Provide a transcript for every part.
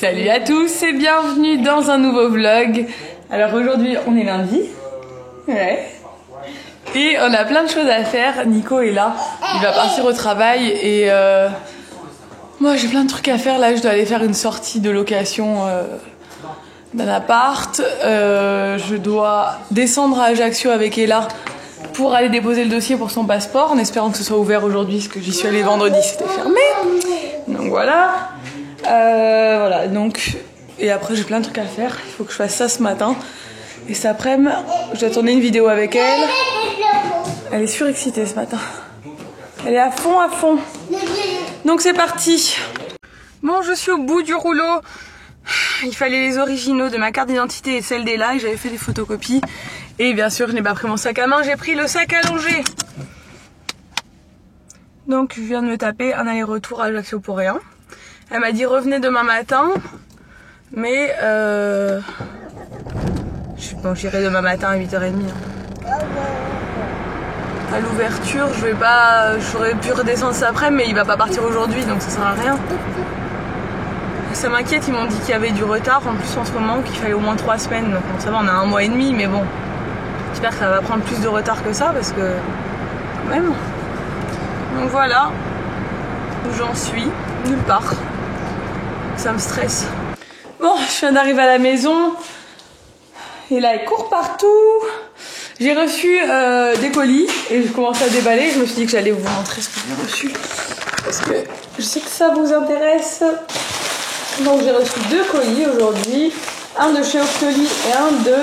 Salut à tous et bienvenue dans un nouveau vlog. Alors aujourd'hui on est lundi. Ouais. Et on a plein de choses à faire. Nico est là, il va partir au travail et moi j'ai plein de trucs à faire. Là je dois aller faire une sortie de location d'un appart. Je dois descendre à Ajaccio avec Ella pour aller déposer le dossier pour son passeport en espérant que ce soit ouvert aujourd'hui parce que j'y suis allée vendredi, c'était fermé. Donc voilà. Voilà, donc et après j'ai plein de trucs à faire. Il faut que je fasse ça ce matin. Et cet après-midi, je dois tourner une vidéo avec elle. Elle est surexcitée ce matin. Elle est à fond, à fond. Donc c'est parti. Bon, je suis au bout du rouleau. Il fallait les originaux de ma carte d'identité et celle d'Ella et j'avais fait des photocopies. Et bien sûr, je n'ai pas pris mon sac à main, j'ai pris le sac allongé. Donc je viens de me taper un aller-retour à Ajaccio pour rien. Elle m'a dit revenez demain matin, mais bon, j'irai demain matin à 8h30. À l'ouverture, j'aurais pu redescendre cet après, mais il va pas partir aujourd'hui, donc ça sert à rien. Ça m'inquiète, ils m'ont dit qu'il y avait du retard en plus en ce moment, qu'il fallait au moins 3 semaines. Donc bon, ça va, on a 1 mois et demi, mais bon, j'espère que ça va prendre plus de retard que ça, parce que quand même. Donc voilà où j'en suis, nulle part. Ça me stresse. Bon, je viens d'arriver à la maison. Et là, elle court partout. J'ai reçu des colis et je commence à déballer. Je me suis dit que j'allais vous montrer ce que j'ai reçu. Parce que je sais que ça vous intéresse. Donc j'ai reçu 2 colis aujourd'hui. Un de chez Octoly et un de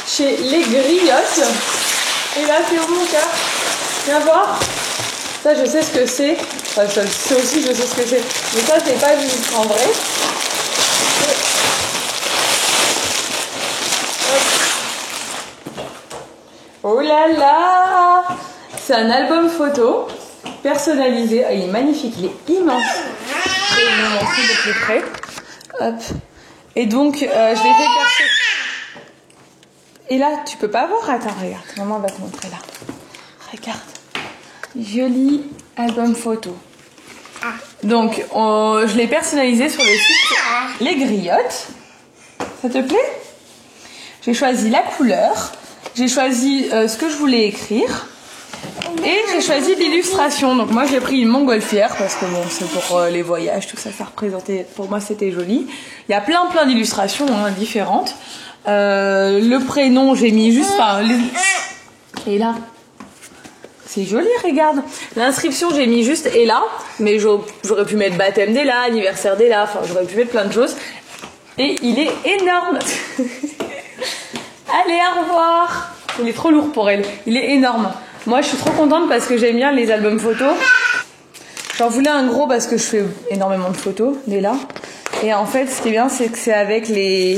chez Les Griottes. Et là, c'est où mon cœur? Viens voir. Ça, je sais ce que c'est. Enfin, ça aussi, je sais ce que c'est. Mais ça, c'est pas juste en vrai. Oh là là! C'est un album photo personnalisé. Il est magnifique, il est immense. Je vais vous montrer de plus près. Hop. Et donc, je l'ai fait percer. Et là, tu peux pas voir? Attends, regarde. Maman va te montrer là. Regarde. Joli album photo. Donc, je l'ai personnalisé sur le site Les Griottes. Ça te plaît? J'ai choisi la couleur. J'ai choisi ce que je voulais écrire. Et j'ai choisi l'illustration. Donc moi j'ai pris une montgolfière parce que bon c'est pour les voyages, tout ça, ça représentait, pour moi c'était joli. Il y a plein d'illustrations différentes. Le prénom j'ai mis juste, et là c'est joli, regarde. L'inscription j'ai mis juste Ella, mais j'aurais pu mettre baptême d'Ella, anniversaire d'Ella, enfin j'aurais pu mettre plein de choses. Et il est énorme. Allez, au revoir. Il est trop lourd pour elle. Il est énorme. Moi, je suis trop contente parce que j'aime bien les albums photos. J'en voulais un gros parce que je fais énormément de photos, d'Ella. Et en fait, ce qui est bien, c'est que c'est avec les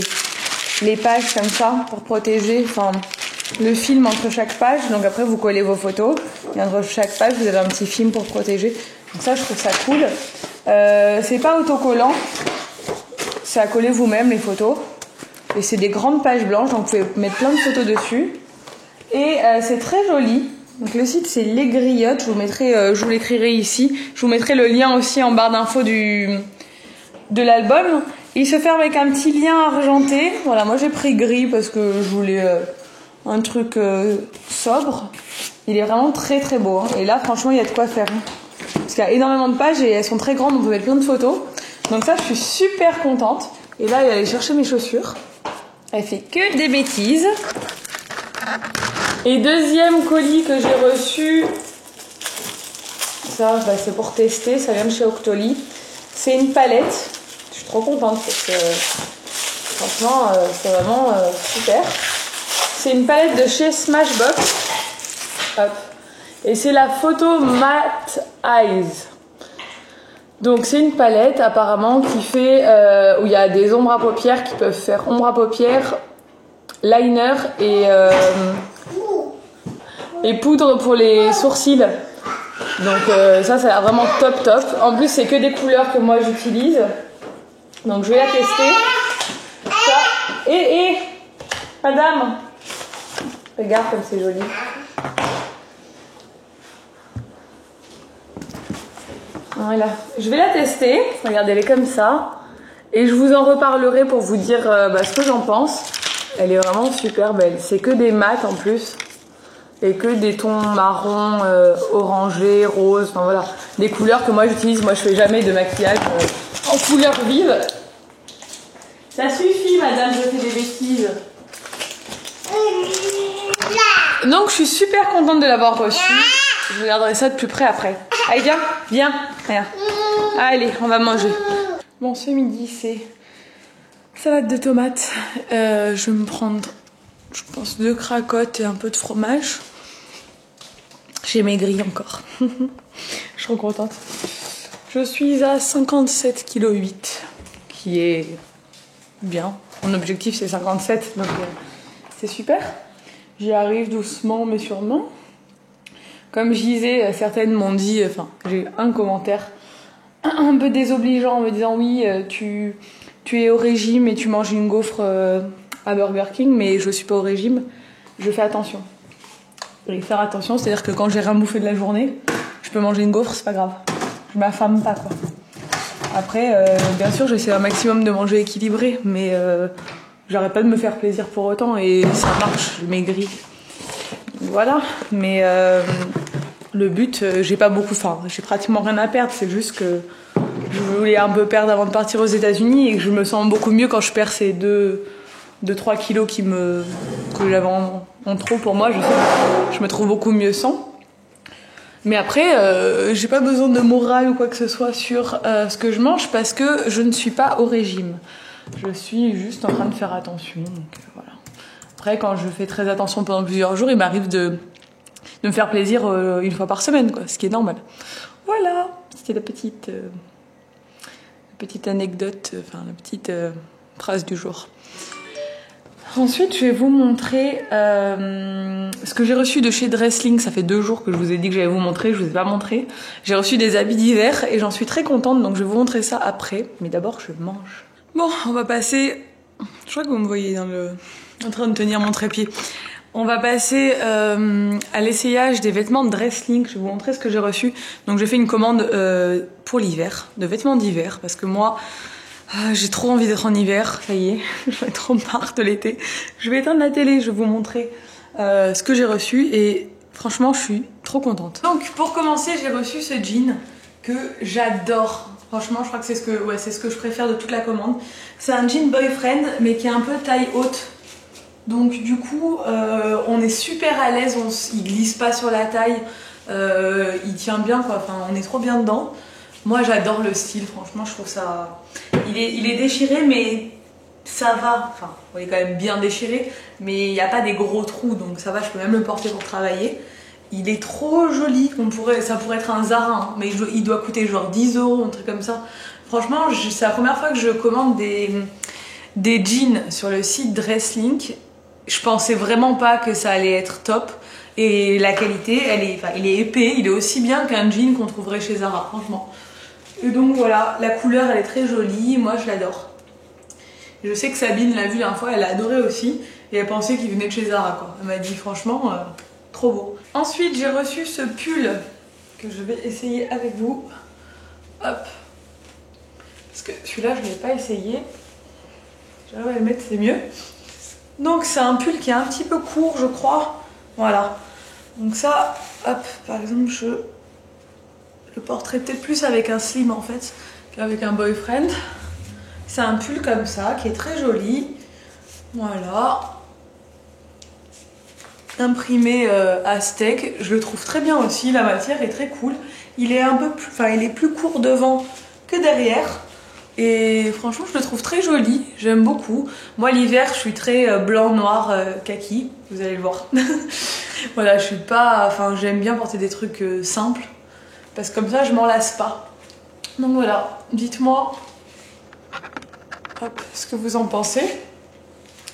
pages comme ça pour protéger. Enfin, le film entre chaque page. Donc après, vous collez vos photos. Et entre chaque page, vous avez un petit film pour protéger. Donc ça, je trouve ça cool. C'est pas autocollant. C'est à coller vous-même les photos. Et c'est des grandes pages blanches, donc vous pouvez mettre plein de photos dessus. Et c'est très joli. Donc le site c'est Les Griottes, je vous l'écrirai ici. Je vous mettrai le lien aussi en barre d'infos de l'album. Il se ferme avec un petit lien argenté. Voilà, moi j'ai pris gris parce que je voulais un truc sobre. Il est vraiment très très beau. Hein. Et là franchement il y a de quoi faire. Hein. Parce qu'il y a énormément de pages et elles sont très grandes, on peut mettre plein de photos. Donc ça je suis super contente. Et là il va aller chercher mes chaussures. Elle fait que des bêtises. Et deuxième colis que j'ai reçu, ça c'est pour tester, ça vient de chez Octoly. C'est une palette. Je suis trop contente parce que franchement c'est vraiment super. C'est une palette de chez Smashbox. Hop. Et c'est la photo Matte Eyes. Donc c'est une palette apparemment qui fait où il y a des ombres à paupières qui peuvent faire ombre à paupières, liner et poudre pour les sourcils. Donc ça a l'air vraiment top. En plus c'est que des couleurs que moi j'utilise. Donc je vais la tester. Ça. Et madame, regarde comme c'est joli. Voilà, je vais la tester. Regardez, elle est comme ça. Et je vous en reparlerai pour vous dire ce que j'en pense. Elle est vraiment super belle. C'est que des mats en plus. Et que des tons marron, orangé, rose, enfin voilà. Des couleurs que moi j'utilise. Moi je fais jamais de maquillage en couleur vive. Ça suffit madame, je fais des bêtises. Donc je suis super contente de l'avoir reçu. Je regarderai ça de plus près après. Allez viens, viens. Rien. Allez, on va manger. Bon, ce midi c'est salade de tomates. Je vais me prendre, je pense, 2 cracottes et un peu de fromage. J'ai maigri encore. Je suis trop contente. Je suis à 57,8 kg, qui est bien. Mon objectif c'est 57, donc c'est super. J'y arrive doucement mais sûrement. Comme je disais, certaines m'ont dit, enfin j'ai eu un commentaire un peu désobligeant en me disant oui, tu es au régime et tu manges une gaufre à Burger King, mais je suis pas au régime, je fais attention. Et faire attention, c'est-à-dire que quand j'ai rien bouffé de la journée, je peux manger une gaufre, c'est pas grave. Je m'affame pas quoi. Après, bien sûr, j'essaie un maximum de manger équilibré, mais j'arrête pas de me faire plaisir pour autant et ça marche, je maigris. Voilà, mais le but, j'ai pas beaucoup, enfin, j'ai pratiquement rien à perdre, c'est juste que je voulais un peu perdre avant de partir aux États-Unis et que je me sens beaucoup mieux quand je perds ces 2-3 kilos que j'avais en trop pour moi. Je me trouve beaucoup mieux sans. Mais après, j'ai pas besoin de morale ou quoi que ce soit sur ce que je mange parce que je ne suis pas au régime. Je suis juste en train de faire attention. Donc, voilà. Après, quand je fais très attention pendant plusieurs jours, il m'arrive de me faire plaisir une fois par semaine, quoi, ce qui est normal. Voilà, c'était la petite anecdote, enfin la petite phrase du jour. Ensuite, je vais vous montrer ce que j'ai reçu de chez Dresling. Ça fait 2 jours que je vous ai dit que j'allais vous montrer, je vous ai pas montré. J'ai reçu des habits d'hiver et j'en suis très contente, donc je vais vous montrer ça après. Mais d'abord, je mange. Bon, on va passer... Je crois que vous me voyez en train de tenir mon trépied. On va passer à l'essayage des vêtements de Dresling. Je vais vous montrer ce que j'ai reçu. Donc j'ai fait une commande pour l'hiver, de vêtements d'hiver, parce que moi... j'ai trop envie d'être en hiver, ça y est, j'en ai trop marre de l'été. Je vais éteindre la télé, je vais vous montrer ce que j'ai reçu et franchement je suis trop contente. Donc pour commencer j'ai reçu ce jean que j'adore. Franchement je crois que c'est ce que je préfère de toute la commande. C'est un jean boyfriend mais qui est un peu taille haute. Donc du coup on est super à l'aise, il glisse pas sur la taille, il tient bien quoi, enfin on est trop bien dedans. Moi j'adore le style, franchement je trouve ça... Il est déchiré mais ça va, enfin il est quand même bien déchiré mais il n'y a pas des gros trous donc ça va, je peux même le porter pour travailler. Il est trop joli, ça pourrait être un Zara hein, mais il doit coûter genre 10 €, un truc comme ça. Franchement c'est la première fois que je commande des jeans sur le site Dresling. Je pensais vraiment pas que ça allait être top et la qualité, il est épais, il est aussi bien qu'un jean qu'on trouverait chez Zara franchement. Et donc voilà, la couleur elle est très jolie, moi je l'adore. Je sais que Sabine l'a vu la fois, elle a adoré aussi et elle pensait qu'il venait de chez Zara quoi. Elle m'a dit franchement trop beau. Ensuite j'ai reçu ce pull que je vais essayer avec vous. Hop. Parce que celui-là je ne l'ai pas essayé. J'arrive à le mettre, c'est mieux. Donc c'est un pull qui est un petit peu court je crois. Voilà. Donc ça, hop, par exemple je le porterai peut-être plus avec un slim en fait qu'avec un boyfriend. C'est un pull comme ça qui est très joli. Voilà. Imprimé Aztec. Je le trouve très bien aussi. La matière est très cool. Il est un peu plus, il est plus court devant que derrière. Et franchement je le trouve très joli. J'aime beaucoup. Moi l'hiver je suis très blanc, noir, kaki. Vous allez le voir. Voilà, je suis pas... j'aime bien porter des trucs simples. Parce que comme ça, je m'en lasse pas. Donc voilà, dites-moi ce que vous en pensez.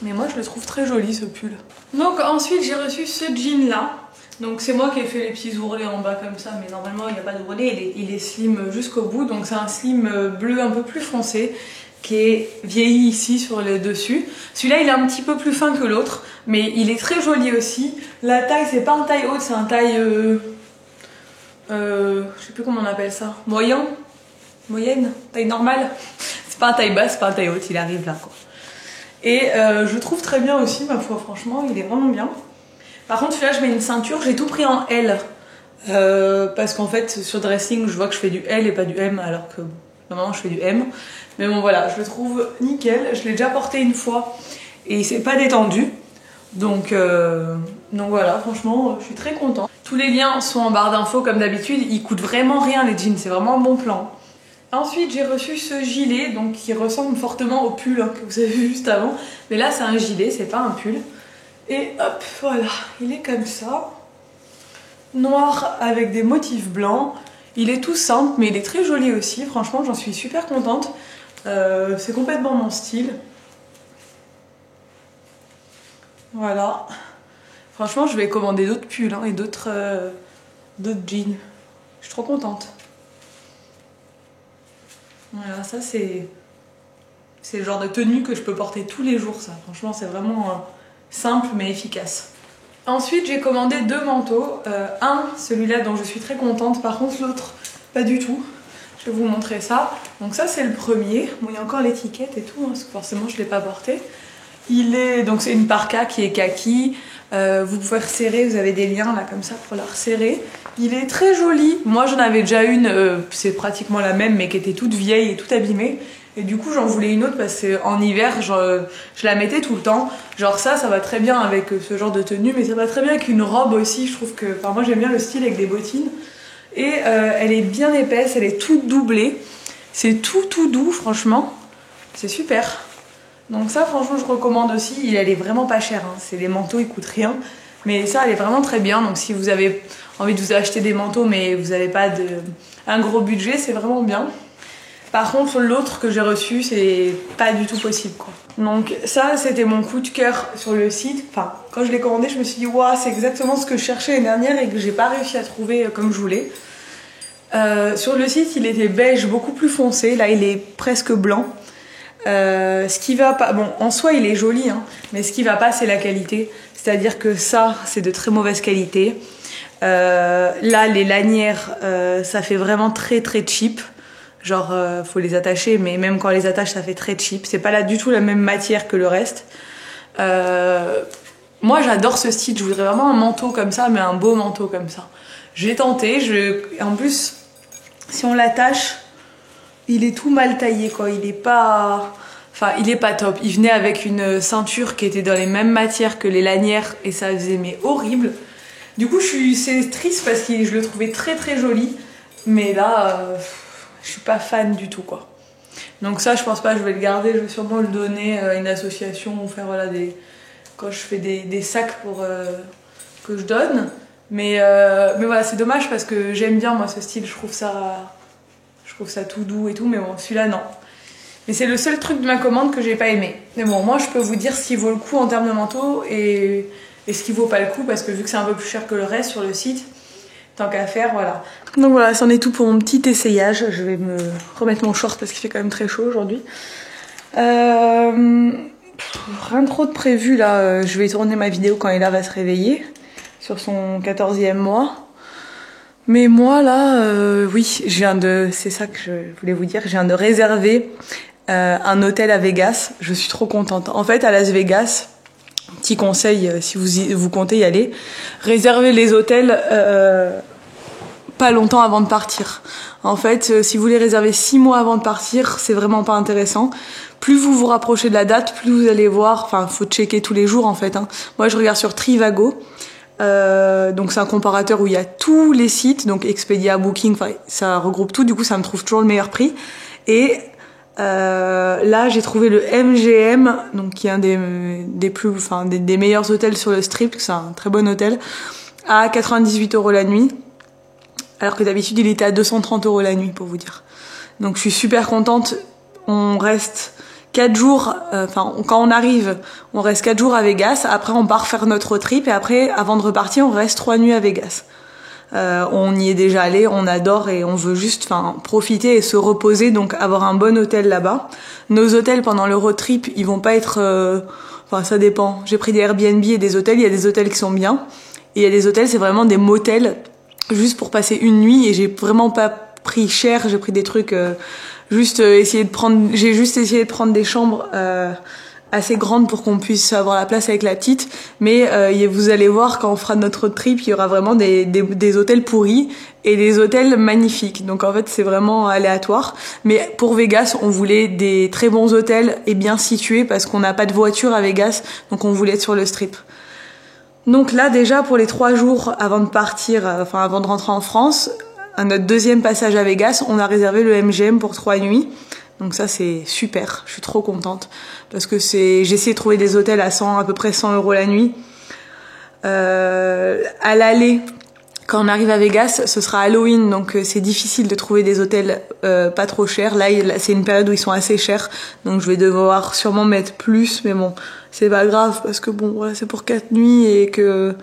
Mais moi, je le trouve très joli, ce pull. Donc ensuite, j'ai reçu ce jean-là. Donc c'est moi qui ai fait les petits ourlets en bas comme ça. Mais normalement, il n'y a pas d'ourlet. Il est slim jusqu'au bout. Donc c'est un slim bleu un peu plus foncé qui est vieilli ici sur le dessus. Celui-là, il est un petit peu plus fin que l'autre. Mais il est très joli aussi. La taille, c'est pas un taille haute, c'est un taille... je sais plus comment on appelle ça. Moyenne, taille normale. C'est pas un taille basse, c'est pas un taille haute, il arrive là quoi. Et je trouve très bien aussi, ma foi, franchement, il est vraiment bien. Par contre, celui-là, je mets une ceinture, j'ai tout pris en L. Parce qu'en fait, sur dressing, je vois que je fais du L et pas du M, alors que normalement, je fais du M. Mais bon, voilà, je le trouve nickel. Je l'ai déjà porté une fois et il s'est pas détendu. Donc voilà, franchement, je suis très contente. Tous les liens sont en barre d'infos comme d'habitude. Ils coûtent vraiment rien, les jeans, c'est vraiment un bon plan. Ensuite, j'ai reçu ce gilet, donc qui ressemble fortement au pull que vous avez vu juste avant. Mais là, c'est un gilet, c'est pas un pull. Et hop, voilà, il est comme ça. Noir avec des motifs blancs. Il est tout simple, mais il est très joli aussi. Franchement, j'en suis super contente. C'est complètement mon style. Voilà. Franchement, je vais commander d'autres pulls et d'autres jeans. Je suis trop contente. Voilà, ça c'est le genre de tenue que je peux porter tous les jours, ça. Franchement, c'est vraiment simple mais efficace. Ensuite, j'ai commandé 2 manteaux. Un, celui-là dont je suis très contente. Par contre, l'autre, pas du tout. Je vais vous montrer ça. Donc ça, c'est le premier. Bon, il y a encore l'étiquette et tout, hein, parce que forcément, je ne l'ai pas porté. Donc c'est une parka qui est kaki. Vous pouvez resserrer, vous avez des liens là comme ça pour la resserrer. Il est très joli. Moi j'en avais déjà une, c'est pratiquement la même mais qui était toute vieille et toute abîmée. Et du coup j'en voulais une autre parce qu'en hiver je la mettais tout le temps. Genre ça va très bien avec ce genre de tenue, mais ça va très bien avec une robe aussi. Je trouve que, enfin moi j'aime bien le style avec des bottines. Et elle est bien épaisse, elle est toute doublée. C'est tout doux franchement. C'est super. Donc ça franchement je recommande aussi, elle est vraiment pas chère, hein. C'est les manteaux, ils coûtent rien, mais ça elle est vraiment très bien. Donc si vous avez envie de vous acheter des manteaux mais vous n'avez pas un gros budget, c'est vraiment bien. Par contre l'autre que j'ai reçu c'est pas du tout possible quoi. Donc ça c'était mon coup de cœur sur le site. Enfin quand je l'ai commandé je me suis dit waouh c'est exactement ce que je cherchais l'année dernière et que j'ai pas réussi à trouver comme je voulais. Sur le site il était beige beaucoup plus foncé, là il est presque blanc. Ce qui va pas, bon en soi il est joli hein, mais ce qui va pas c'est la qualité, c'est à dire que ça c'est de très mauvaise qualité. Là les lanières ça fait vraiment très cheap, genre faut les attacher mais même quand on les attache ça fait très cheap, c'est pas là du tout la même matière que le reste. Moi j'adore ce style, je voudrais vraiment un manteau comme ça mais un beau manteau comme ça. J'ai tenté, en plus si on l'attache il est tout mal taillé quoi, il est pas top. Il venait avec une ceinture qui était dans les mêmes matières que les lanières et ça faisait mais horrible. Du coup c'est triste parce que je le trouvais très joli, mais là je suis pas fan du tout quoi. Donc ça je pense pas, je vais le garder, je vais sûrement le donner à une association ou faire voilà quand je fais des sacs pour que je donne. Mais voilà c'est dommage parce que j'aime bien moi ce style, je trouve ça tout doux et tout, mais bon celui-là non. Mais c'est le seul truc de ma commande que j'ai pas aimé. Mais bon moi je peux vous dire ce qui vaut le coup en termes de manteau et ce qui vaut pas le coup parce que vu que c'est un peu plus cher que le reste sur le site, tant qu'à faire voilà. Donc voilà c'en est tout pour mon petit essayage. Je vais me remettre mon short parce qu'il fait quand même très chaud aujourd'hui. Rien trop de prévu là, je vais tourner ma vidéo quand Ella va se réveiller sur son 14e mois. Mais moi là, oui, c'est ça que je voulais vous dire, je viens de réserver un hôtel à Vegas, je suis trop contente. En fait à Las Vegas, petit conseil si vous comptez y aller, réservez les hôtels pas longtemps avant de partir. En fait si vous les réservez 6 mois avant de partir, c'est vraiment pas intéressant. Plus vous vous rapprochez de la date, plus vous allez voir, enfin faut checker tous les jours en fait, hein. Moi je regarde sur Trivago. Donc c'est un comparateur où il y a tous les sites, donc Expedia, Booking, ça regroupe tout, du coup ça me trouve toujours le meilleur prix. Et là j'ai trouvé le MGM, donc qui est un des meilleurs hôtels sur le strip, c'est un très bon hôtel, à 98 € la nuit, alors que d'habitude il était à 230 € la nuit pour vous dire. Donc je suis super contente, on reste 4 jours, quand on arrive, on reste 4 jours à Vegas, après on part faire notre trip et après, avant de repartir, on reste 3 nuits à Vegas. On y est déjà allé, on adore et on veut juste profiter et se reposer, donc avoir un bon hôtel là-bas. Nos hôtels pendant le road trip, ils vont pas être... ça dépend. J'ai pris des Airbnb et des hôtels, il y a des hôtels qui sont bien. Et il y a des hôtels, c'est vraiment des motels, juste pour passer une nuit et j'ai vraiment pas pris cher, j'ai pris des trucs... J'ai juste essayé de prendre des chambres assez grandes pour qu'on puisse avoir la place avec la petite. Mais vous allez voir quand on fera notre trip, il y aura vraiment des hôtels pourris et des hôtels magnifiques. Donc en fait c'est vraiment aléatoire. Mais pour Vegas, on voulait des très bons hôtels et bien situés parce qu'on n'a pas de voiture à Vegas, donc on voulait être sur le strip. Donc là déjà pour les 3 jours avant de partir, avant de rentrer en France, à notre deuxième passage à Vegas, on a réservé le MGM pour 3 nuits. Donc ça c'est super, je suis trop contente parce que j'ai essayé de trouver des hôtels à peu près 100 € la nuit. À l'aller, quand on arrive à Vegas, ce sera Halloween, donc c'est difficile de trouver des hôtels pas trop chers. Là c'est une période où ils sont assez chers, donc je vais devoir sûrement mettre plus, mais bon, c'est pas grave parce que bon, voilà, c'est pour 4 nuits et que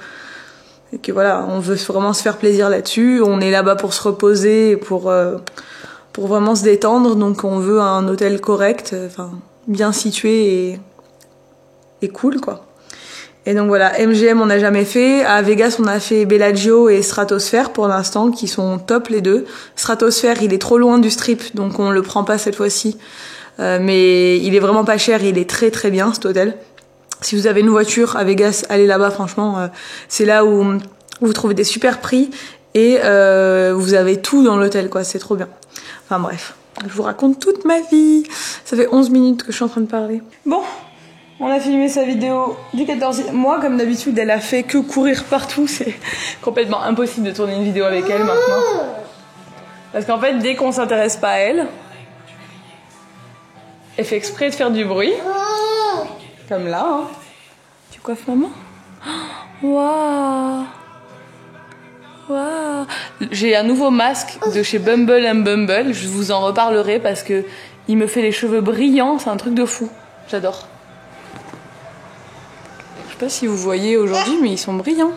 voilà, on veut vraiment se faire plaisir là-dessus. On est là-bas pour se reposer, pour vraiment se détendre, donc on veut un hôtel correct, bien situé et cool quoi. Et donc voilà, MGM on n'a jamais fait. À Vegas on a fait Bellagio et Stratosphere pour l'instant, qui sont top les deux. Stratosphere il est trop loin du strip, donc on le prend pas cette fois-ci. Mais il est vraiment pas cher, il est très très bien cet hôtel. Si vous avez une voiture à Vegas, allez là-bas franchement. C'est là où vous trouvez des super prix et vous avez tout dans l'hôtel quoi, c'est trop bien. Enfin bref, je vous raconte toute ma vie. Ça fait 11 minutes que je suis en train de parler. Bon, on a filmé sa vidéo du 14. Moi, comme d'habitude, elle a fait que courir partout. C'est complètement impossible de tourner une vidéo avec elle maintenant. Parce qu'en fait, dès qu'on s'intéresse pas à elle, elle fait exprès de faire du bruit. Comme là. Hein. Tu coiffes maman? Waouh! Waouh! J'ai un nouveau masque de chez Bumble & Bumble. Je vous en reparlerai parce que il me fait les cheveux brillants. C'est un truc de fou. J'adore. Je sais pas si vous voyez aujourd'hui, mais ils sont brillants.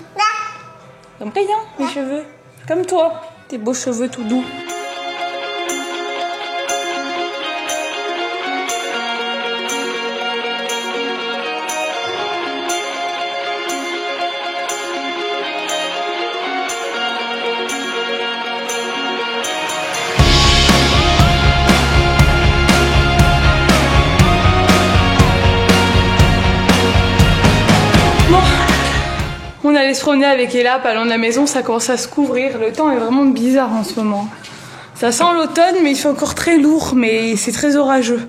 Ils sont brillants, mes cheveux. Comme toi, tes beaux cheveux tout doux. On allait se promener avec Ella, pas loin de la maison, ça commence à se couvrir. Le temps est vraiment bizarre en ce moment. Ça sent l'automne, mais il fait encore très lourd, mais c'est très orageux.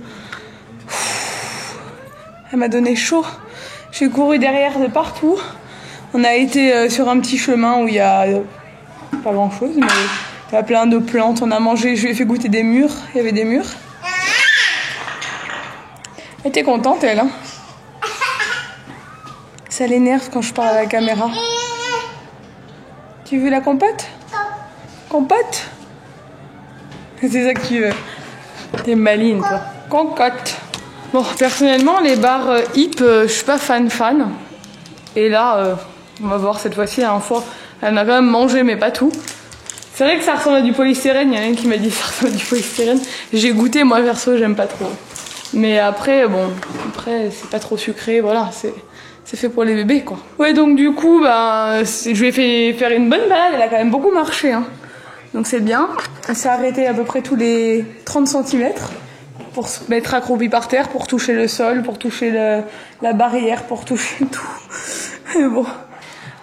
Elle m'a donné chaud. J'ai couru derrière de partout. On a été sur un petit chemin où il y a pas grand chose, mais il y a plein de plantes. On a mangé, je lui ai fait goûter des mûres. Il y avait des mûres. Elle était contente, elle, hein. Ça l'énerve quand je parle à la caméra. Tu veux la compote? Compote? C'est ça que tu veux. T'es maline, toi. Concote. Bon, personnellement, les bars hip, je suis pas fan. Et là, on va voir cette fois-ci. La fois, elle a quand même mangé, mais pas tout. C'est vrai que ça ressemble à du polystyrène. Il y en a un qui m'a dit que ça ressemble à du polystyrène. J'ai goûté, moi, perso, j'aime pas trop. Mais après, c'est pas trop sucré, voilà, c'est fait pour les bébés, quoi. Ouais, donc du coup, je lui ai fait faire une bonne balade, elle a quand même beaucoup marché, hein. Donc c'est bien. Elle s'est arrêtée à peu près tous les 30 cm pour se mettre accroupie par terre, pour toucher le sol, pour toucher la barrière, pour toucher tout. Et bon,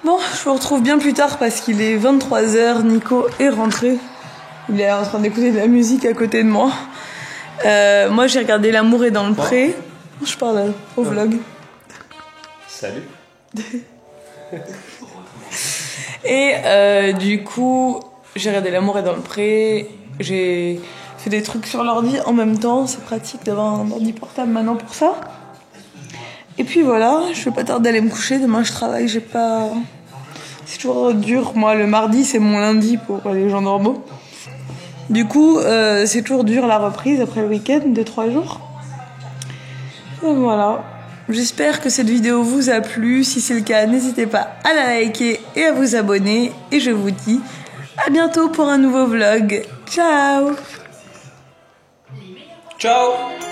je vous retrouve bien plus tard parce qu'il est 23h, Nico est rentré. Il est en train d'écouter de la musique à côté de moi. Moi j'ai regardé L'amour est dans le pré. Je parle au vlog. Salut. Et du coup j'ai regardé L'amour est dans le pré. J'ai fait des trucs sur l'ordi en même temps. C'est pratique d'avoir un ordi portable maintenant pour ça. Et puis voilà, je vais pas tarder à aller me coucher. Demain je travaille, c'est toujours dur. Moi le mardi c'est mon lundi pour les gens normaux. Du coup, c'est toujours dur la reprise après le week-end de 3 jours. Et voilà. J'espère que cette vidéo vous a plu. Si c'est le cas, n'hésitez pas à la liker et à vous abonner. Et je vous dis à bientôt pour un nouveau vlog. Ciao! Ciao!